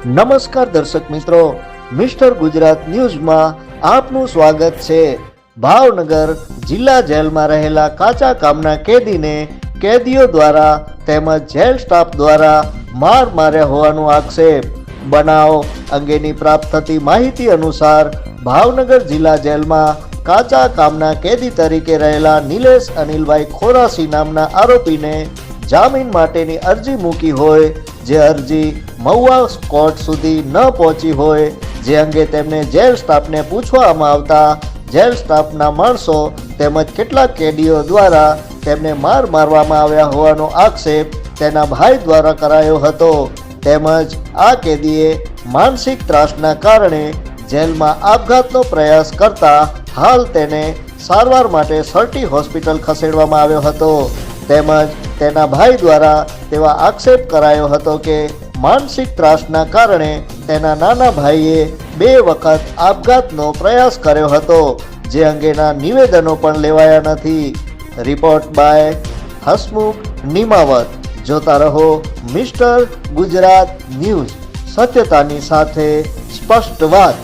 નમસ્કાર દર્શક મિત્રો, મિસ્ટર ગુજરાત ન્યૂઝમાં આપનું સ્વાગત છે। ભાવનગર જિલ્લા જેલમાં રહેલા કાચા કામના કેદીને કેદીઓ દ્વારા તેમજ જેલ સ્ટાફ દ્વારા માર માર્યા હોવાનો આક્ષેપ। બનાવ અંગેની પ્રાપ્ત થતી માહિતી અનુસાર ભાવનગર જિલ્લા જેલમાં કાચા કામના કેદી તરીકે રહેલા નિલેશ અનિલભાઈ ખોરાસી નામના આરોપીને જામીન માટેની અરજી મૂકી હોય, જે અરજી મહુવા કોર્ટ સુધી ન પહોંચી હોય, જે અંગે તેમને જેલ સ્ટાફને પૂછવામાં આવતા જેલ સ્ટાફના માણસો તેમજ કેટલાક કેદીઓ દ્વારા તેમને માર મારવામાં આવ્યા હોવાનો આક્ષેપ તેના ભાઈ દ્વારા કરાયો હતો। તેમજ આ કેદીએ માનસિક ત્રાસના કારણે જેલમાં આપઘાતનો પ્રયાસ કરતા હાલ તેને સારવાર માટે સર્ટી હોસ્પિટલ ખસેડવામાં આવ્યો હતો। તેમજ તેના ભાઈ દ્વારા તેવા આક્ષેપ કરાયો હતો કે માનસિક ત્રાસના કારણે તેના નાના ભાઈએ 2 વખત આપઘાતનો પ્રયાસ કર્યો હતો, જે અંગેના નિવેદનો પણ લેવાયા નથી। Report by Hasmukh Nimavat. જોતા રહો મિસ્ટર ગુજરાત ન્યૂઝ, સત્યતાની સાથે સ્પષ્ટ વાત।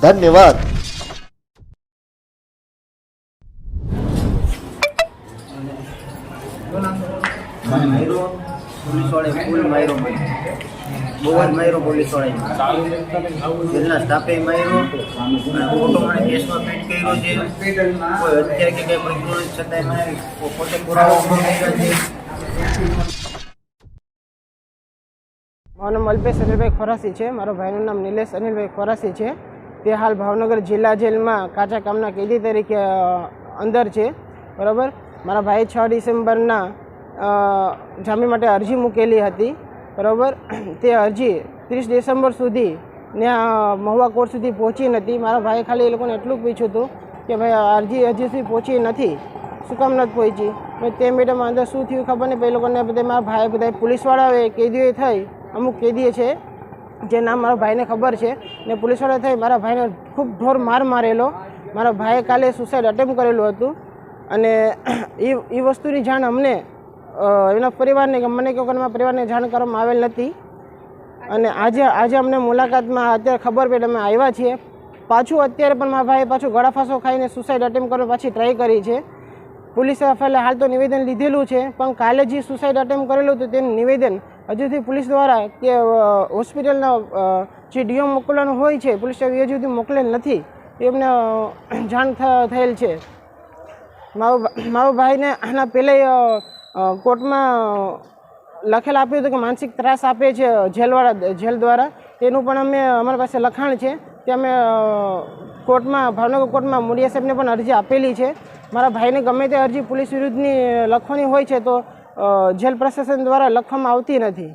ધન્યવાદ। पुलिस वाले फूल मायरो बहुत मायरो पुलिस वाले जेलना स्टाफे मायरो फोटो माने केस में पेट કર્યો છે। કોઈ અત્યારે કે કઈ પ્રકરણ છતાંય મને પોતે પુરાવો કર્યા છે। મારું નામ અલ્પેશ અનિલભાઈ ખોરાસી છે। મારો ભાઈનું નામ નિલેશ અનિલભાઈ ખોરાસી છે। તે હાલ ભાવનગર જિલ્લા જેલમાં કાચા કામના કેદી તરીકે અંદર છે, બરાબર। મારા ભાઈ 6 ડિસેમ્બરના જામીન માટે અરજી મૂકેલી હતી, બરાબર। તે અરજી 30 ડિસેમ્બર સુધી ને મહુવા કોર્ટ સુધી પહોંચી નથી। મારા ભાઈ ખાલી એ લોકોને એટલું પૂછ્યું હતું કે ભાઈ અરજી હજી સુધી પહોંચી નથી, શું કામ નથી પહોંચી? તે મેડમમાં અંદર શું થયું ખબર નહીં। પછી એ લોકોને બધા મારા ભાઈ બધા પોલીસવાળાઓએ કેદીઓએ થઈ, અમુક કેદીએ છે જે નામ મારા ભાઈને ખબર છે, ને પોલીસવાળા થઈ મારા ભાઈને ખૂબ ઢોર માર મારેલો। મારા ભાઈએ કાલે સુસાઇડ અટેમ્પ્ટ કરેલું હતું, અને એ વસ્તુની જાણ અમને એના પરિવારને કે મને કે મારા પરિવારને જાણ કરવામાં આવેલ નથી। અને આજે અમને મુલાકાતમાં અત્યારે ખબર પડી, અમે આવ્યા છીએ। પાછું અત્યારે પણ મારા ભાઈ પાછું ગળાફાંસો ખાઈને સુસાઇડ અટેમ્પ્ટ કરવા પાછી ટ્રાય કરી છે। પોલીસે હાલ તો નિવેદન લીધેલું છે, પણ કાલે જે સુસાઇડ અટેમ્પ્ટ કરેલું હતું તેનું નિવેદન હજુ સુધી પોલીસ દ્વારા કે હોસ્પિટલના જે ડીઓ મોકલવાનું હોય છે, પોલીસ સ્ટાફ હજુ સુધી મોકલેલ નથી, એમને જાણ થયેલ છે। મારો ભાઈને આના પહેલાં કોર્ટમાં લખેલ આપ્યું હતું કે માનસિક ત્રાસ આપે છે જેલ દ્વારા, તેનું પણ અમારી પાસે લખાણ છે। તે અમે કોર્ટમાં ભાવનગર કોર્ટમાં મુડિયા સાહેબને પણ અરજી આપેલી છે। મારા ભાઈને ગમે તે અરજી પોલીસ વિરુદ્ધની લખવાની હોય છે તો જેલ પ્રશાસન દ્વારા લખવામાં આવતી નથી।